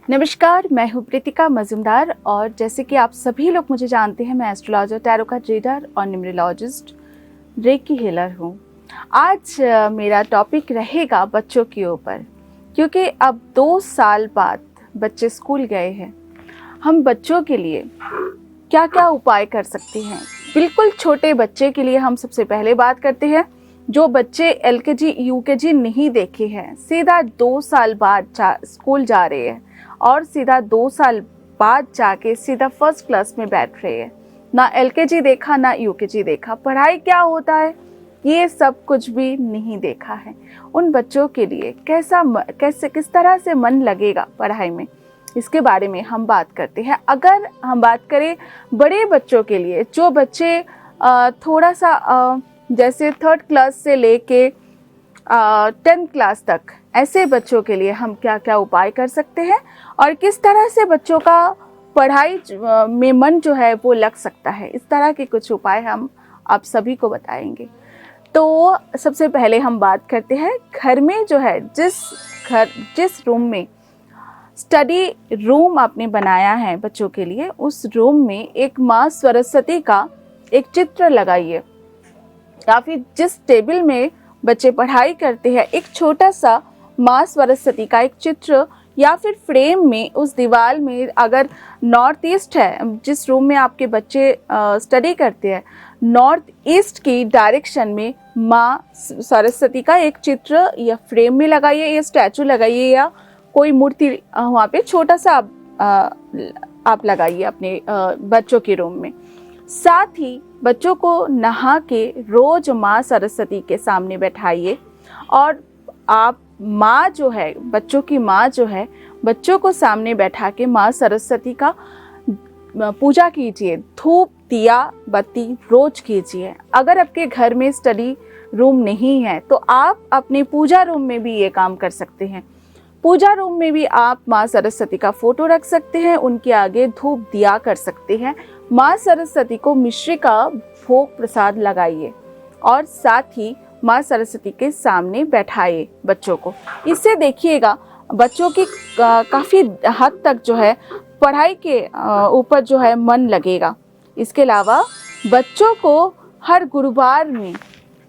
नमस्कार, मैं हूँ प्रीतिका मजुमदार और जैसे कि आप सभी लोग मुझे जानते हैं, मैं एस्ट्रोलॉजर, टैरो कार्ड रीडर और न्यूमरोलॉजिस्ट, रेकी हीलर हूँ। आज मेरा टॉपिक रहेगा बच्चों के ऊपर, क्योंकि अब 2 साल बाद बच्चे स्कूल गए हैं। हम बच्चों के लिए क्या क्या उपाय कर सकते हैं। बिल्कुल छोटे बच्चे के लिए हम सबसे पहले बात करते हैं, जो बच्चे LKG UKG नहीं देखे हैं, सीधा 2 साल बाद स्कूल जा रहे हैं और सीधा 2 साल बाद जाके सीधा फर्स्ट क्लास में बैठ रहे हैं। ना LKG देखा ना UKG देखा, पढ़ाई क्या होता है ये सब कुछ भी नहीं देखा है। उन बच्चों के लिए किस तरह से मन लगेगा पढ़ाई में, इसके बारे में हम बात करते हैं। अगर हम बात करें बड़े बच्चों के लिए, जो बच्चे थोड़ा सा जैसे 3rd क्लास से लेके 10th क्लास तक, ऐसे बच्चों के लिए हम क्या क्या उपाय कर सकते हैं और किस तरह से बच्चों का पढ़ाई में मन जो है वो लग सकता है, इस तरह के कुछ उपाय हम आप सभी को बताएंगे। तो सबसे पहले हम बात करते हैं घर में जो है, जिस रूम में स्टडी रूम आपने बनाया है बच्चों के लिए, उस रूम में एक माँ सरस्वती का एक चित्र लगाइए, या फिर जिस टेबल में बच्चे पढ़ाई करते हैं एक छोटा सा माँ सरस्वती का एक चित्र, या फिर फ्रेम में उस दीवार में, अगर नॉर्थ ईस्ट है जिस रूम में आपके बच्चे स्टडी करते हैं, नॉर्थ ईस्ट की डायरेक्शन में माँ सरस्वती का एक चित्र या फ्रेम में लगाइए, या स्टैचू लगाइए, या कोई मूर्ति वहाँ पे छोटा सा आप लगाइए अपने बच्चों के रूम में। साथ ही बच्चों को नहा के रोज माँ सरस्वती के सामने बैठाइए और आप माँ जो है, बच्चों की माँ जो है, बच्चों को सामने बैठा के माँ सरस्वती का पूजा कीजिए। धूप दिया बत्ती रोज कीजिए। अगर आपके घर में स्टडी रूम नहीं है तो आप अपने पूजा रूम में भी ये काम कर सकते हैं। पूजा रूम में भी आप माँ सरस्वती का फोटो रख सकते हैं, उनके आगे धूप दिया कर सकते हैं। माँ सरस्वती को मिश्री का भोग प्रसाद लगाइए और साथ ही माँ सरस्वती के सामने बैठाइए बच्चों को। इससे देखिएगा बच्चों की काफ़ी हद तक जो है पढ़ाई के ऊपर जो है मन लगेगा। इसके अलावा बच्चों को हर गुरुवार में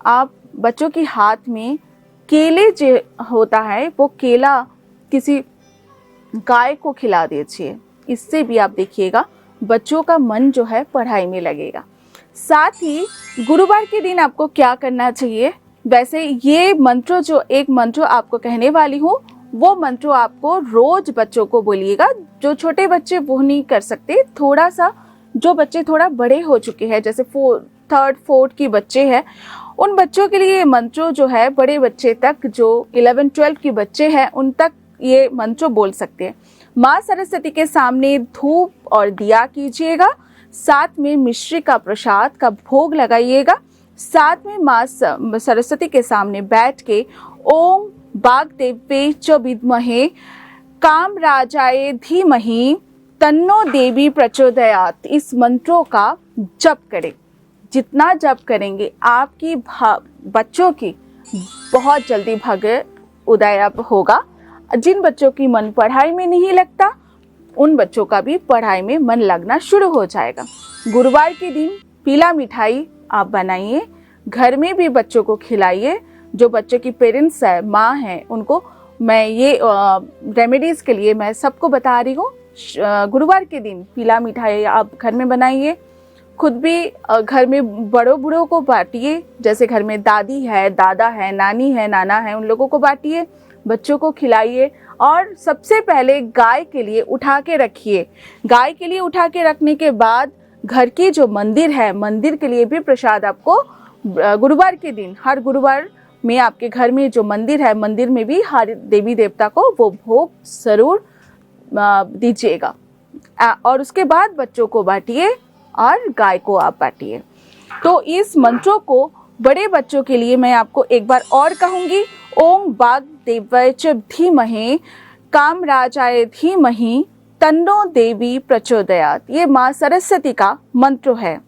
आप बच्चों के हाथ में केले जो होता है वो केला किसी गाय को खिला दीजिए। इससे भी आप देखिएगा बच्चों का मन जो है पढ़ाई में लगेगा। साथ ही गुरुवार के दिन आपको क्या करना चाहिए, वैसे ये मंत्र, जो एक मंत्र आपको कहने वाली हूँ, वो मंत्र आपको रोज बच्चों को बोलिएगा। जो छोटे बच्चे वो नहीं कर सकते, थोड़ा सा जो बच्चे थोड़ा बड़े हो चुके हैं, जैसे 3rd 4th की बच्चे हैं, उन बच्चों के लिए ये मंत्र जो है, बड़े बच्चे तक जो 11 12 की बच्चे हैं उन तक ये मंत्र बोल सकते हैं। माँ सरस्वती के सामने धूप और दिया कीजिएगा, साथ में मिश्री का प्रसाद का भोग लगाइएगा। साथ में माँ सरस्वती के सामने बैठ के ओम वाग्देव्यै च विद्महे कामराजाय धीमहि तन्नो देवी प्रचोदयात्, इस मंत्रों का जप करें। जितना जप करेंगे आपकी बच्चों की बहुत जल्दी भाग्य उदय होगा। जिन बच्चों की मन पढ़ाई में नहीं लगता, उन बच्चों का भी पढ़ाई में मन लगना शुरू हो जाएगा। गुरुवार के दिन पीला मिठाई आप बनाइए, घर में भी बच्चों को खिलाइए। जो बच्चों की पेरेंट्स है, माँ है, उनको मैं ये रेमेडीज़ के लिए मैं सबको बता रही हूँ। गुरुवार के दिन पीला मिठाई आप घर में बनाइए, खुद भी घर में बड़ों बूढ़ों को बांटिए। जैसे घर में दादी है, दादा है, नानी है, नाना है, उन लोगों को बांटिए, बच्चों को खिलाइए। और सबसे पहले गाय के लिए उठा के रखिए। गाय के लिए उठा के रखने के बाद घर की जो मंदिर है, मंदिर के लिए भी प्रसाद आपको गुरुवार के दिन, हर गुरुवार में आपके घर में जो मंदिर है, मंदिर में भी हर देवी देवता को वो भोग जरूर दीजिएगा। और उसके बाद बच्चों को बांटिए और गाय को आप बांटिए। तो इस मंत्रों को बड़े बच्चों के लिए मैं आपको एक बार और कहूँगी, ओम वाग्देव्यै च धीमहि कामराजाय धीमहि तन्नो देवी प्रचोदयात्, ये माँ सरस्वती का मंत्र है।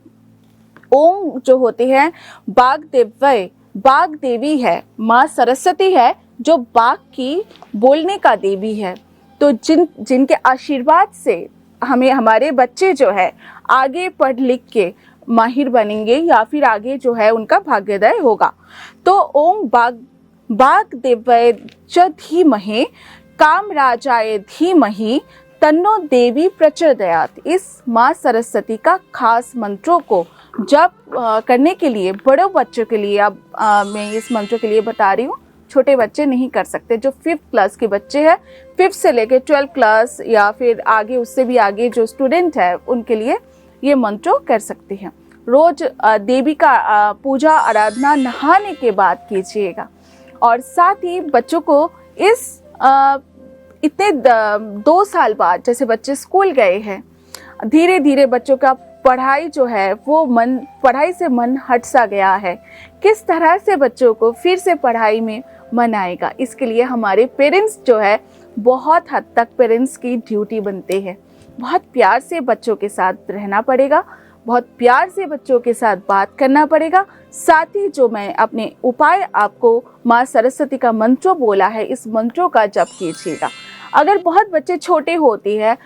ओम जो होते हैं वाग्देव्यै, बाग देवी है, माँ सरस्वती है जो बाग की बोलने का देवी है। तो जिनके आशीर्वाद से हमें हमारे बच्चे जो है आगे पढ़ लिख के माहिर बनेंगे या फिर आगे जो है उनका भाग्योदय होगा। तो ओम वाग्देव्यै च धीमहि कामराजाय धीमहि तन्नो देवी प्रचोदयात्। इस माँ सरस्वती का खास मंत्रों को जप करने के लिए बड़े बच्चों के लिए अब मैं इस मंत्रों के लिए बता रही हूँ, छोटे बच्चे नहीं कर सकते। जो 5th क्लास के बच्चे हैं, 5th से लेकर 12th क्लास या फिर आगे उससे भी आगे जो स्टूडेंट है उनके लिए ये मंत्रों कर सकते हैं। रोज देवी का पूजा आराधना नहाने के बाद कीजिएगा। और साथ ही बच्चों को इस इतने 2 साल बाद जैसे बच्चे स्कूल गए हैं, धीरे धीरे बच्चों का पढ़ाई जो है वो पढ़ाई से मन हट सा गया है, किस तरह से बच्चों को फिर से पढ़ाई में मन आएगा, इसके लिए हमारे पेरेंट्स जो है बहुत हद तक पेरेंट्स की ड्यूटी बनते हैं। बहुत प्यार से बच्चों के साथ रहना पड़ेगा, बहुत प्यार से बच्चों के साथ बात करना पड़ेगा। साथ ही जो मैं अपने उपाय आपको माँ सरस्वती का मंत्र बोला है, इस मंत्रों का जप कीजिएगा। अगर बहुत बच्चे छोटे होते हैं,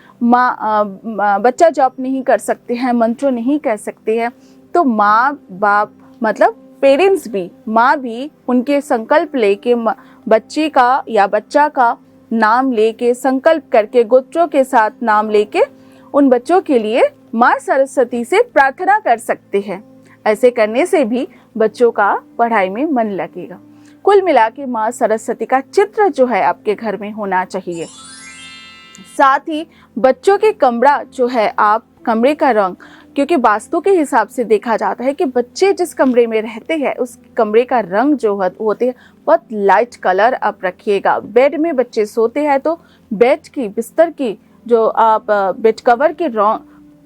बच्चा जप नहीं कर सकते हैं, मंत्र नहीं कह सकते हैं, तो माँ बाप मतलब पेरेंट्स भी, माँ भी उनके संकल्प लेके बच्चे का या बच्चा का नाम लेके संकल्प करके गोत्रों के साथ नाम लेके उन बच्चों के लिए माँ सरस्वती से प्रार्थना कर सकते हैं। ऐसे करने से भी बच्चों का पढ़ाई में मन लगेगा। कुल मिला के माँ सरस्वती का चित्र जो है आपके घर में होना चाहिए। साथ ही बच्चों के कमरा जो है, आप कमरे का रंग, क्योंकि वास्तु के हिसाब से देखा जाता है कि बच्चे जिस कमरे में रहते हैं उस कमरे का रंग जो होते हैं बहुत लाइट कलर आप रखिएगा। बेड में बच्चे सोते हैं तो बेड की बिस्तर की जो आप बेड कवर के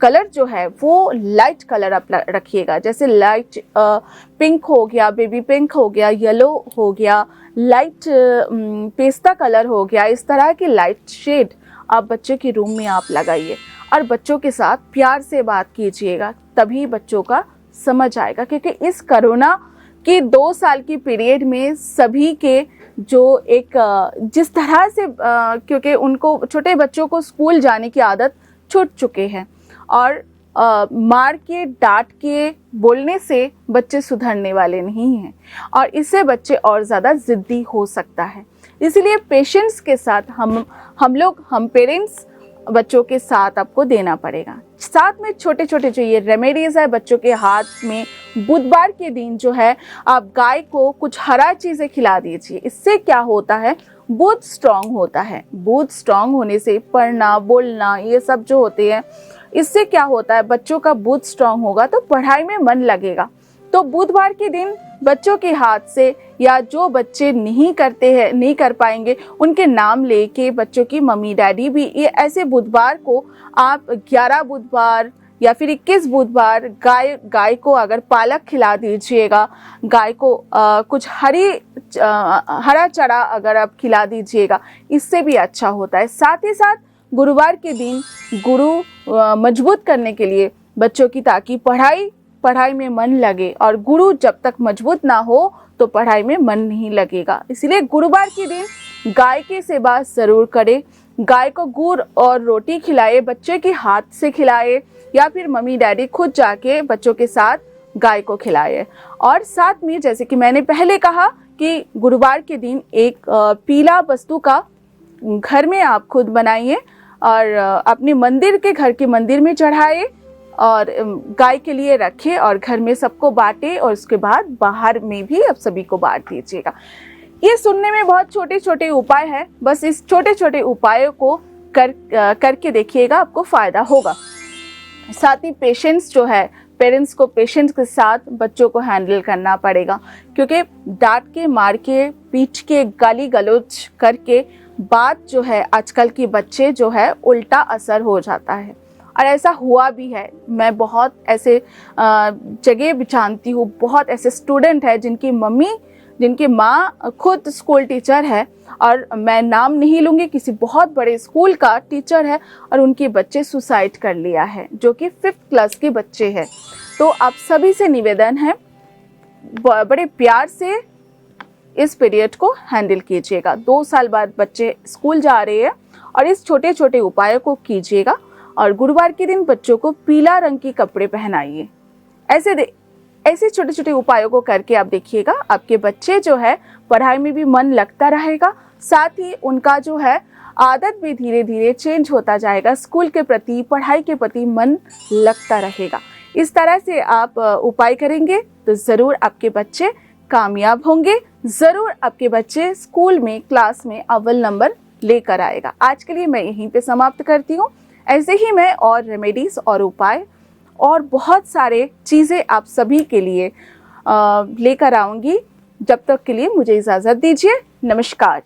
कलर जो है वो लाइट कलर आप रखिएगा। जैसे लाइट पिंक हो गया, बेबी पिंक हो गया, येलो हो गया, लाइट पेस्ता कलर हो गया, इस तरह की लाइट शेड आप बच्चे के रूम में आप लगाइए और बच्चों के साथ प्यार से बात कीजिएगा, तभी बच्चों का समझ आएगा। क्योंकि इस कोरोना की 2 साल की पीरियड में सभी के जो एक जिस तरह से क्योंकि उनको छोटे बच्चों को स्कूल जाने की आदत छूट चुके हैं और मार के डांट के बोलने से बच्चे सुधरने वाले नहीं हैं और इससे बच्चे और ज़्यादा ज़िद्दी हो सकता है। इसलिए पेशेंस के साथ हम पेरेंट्स बच्चों के साथ आपको देना पड़ेगा। साथ में छोटे छोटे जो ये रेमेडीज है बच्चों के हाथ में, बुधवार के दिन जो है आप गाय को कुछ हरा चीज़ें खिला दीजिए। इससे क्या होता है, बुध स्ट्रांग होता है। बुध स्ट्रांग होने से पढ़ना बोलना ये सब जो होते हैं, इससे क्या होता है बच्चों का बुध स्ट्रांग होगा तो पढ़ाई में मन लगेगा। तो बुधवार के दिन बच्चों के हाथ से या जो बच्चे नहीं कर पाएंगे उनके नाम लेके बच्चों की मम्मी डैडी भी ये ऐसे बुधवार को आप 11 बुधवार या फिर 21 बुधवार गाय को अगर पालक खिला दीजिएगा, गाय को कुछ हरा चारा अगर आप खिला दीजिएगा, इससे भी अच्छा होता है। साथ ही साथ गुरुवार के दिन गुरु मजबूत करने के लिए बच्चों की, ताकि पढ़ाई में मन लगे, और गुरु जब तक मजबूत ना हो तो पढ़ाई में मन नहीं लगेगा। इसलिए गुरुवार के दिन गाय की सेवा जरूर करें। गाय को गुड़ और रोटी खिलाए, बच्चे के हाथ से खिलाए या फिर मम्मी डैडी खुद जाके बच्चों के साथ गाय को खिलाए। और साथ में जैसे कि मैंने पहले कहा कि गुरुवार के दिन एक पीला वस्तु का घर में आप खुद बनाइए और अपने घर के मंदिर में चढ़ाए और गाय के लिए रखें और घर में सबको बांटे और उसके बाद बाहर में भी आप सभी को बांट दीजिएगा। ये सुनने में बहुत छोटे छोटे उपाय है, बस इस छोटे छोटे उपायों को करके देखिएगा, आपको फायदा होगा। साथ ही पेशेंस जो है, पेरेंट्स को पेशेंस के साथ बच्चों को हैंडल करना पड़ेगा, क्योंकि डांट के, मार के, पीट के, गाली गलौज करके बात जो है आजकल के बच्चे जो है उल्टा असर हो जाता है। और ऐसा हुआ भी है। मैं बहुत ऐसे जगह भी जानती हूँ, बहुत ऐसे स्टूडेंट है जिनकी माँ खुद स्कूल टीचर है, और मैं नाम नहीं लूँगी, किसी बहुत बड़े स्कूल का टीचर है, और उनके बच्चे सुसाइड कर लिया है, जो कि 5th क्लास के बच्चे हैं। तो आप सभी से निवेदन है, बड़े प्यार से इस पीरियड को हैंडल कीजिएगा। 2 साल बाद बच्चे स्कूल जा रहे हैं और इस छोटे छोटे उपायों को कीजिएगा और गुरुवार के दिन बच्चों को पीला रंग के कपड़े पहनाइए। ऐसे छोटे छोटे उपायों को करके आप देखिएगा, आपके बच्चे जो है पढ़ाई में भी मन लगता रहेगा, साथ ही उनका जो है आदत भी धीरे धीरे चेंज होता जाएगा, स्कूल के प्रति, पढ़ाई के प्रति मन लगता रहेगा। इस तरह से आप उपाय करेंगे तो ज़रूर आपके बच्चे कामयाब होंगे, ज़रूर आपके बच्चे स्कूल में, क्लास में अव्वल नंबर लेकर आएगा। आज के लिए मैं यहीं पे समाप्त करती हूँ। ऐसे ही मैं और रेमेडीज़ और उपाय और बहुत सारे चीज़ें आप सभी के लिए लेकर आऊँगी। जब तक के लिए मुझे इजाज़त दीजिए। नमस्कार।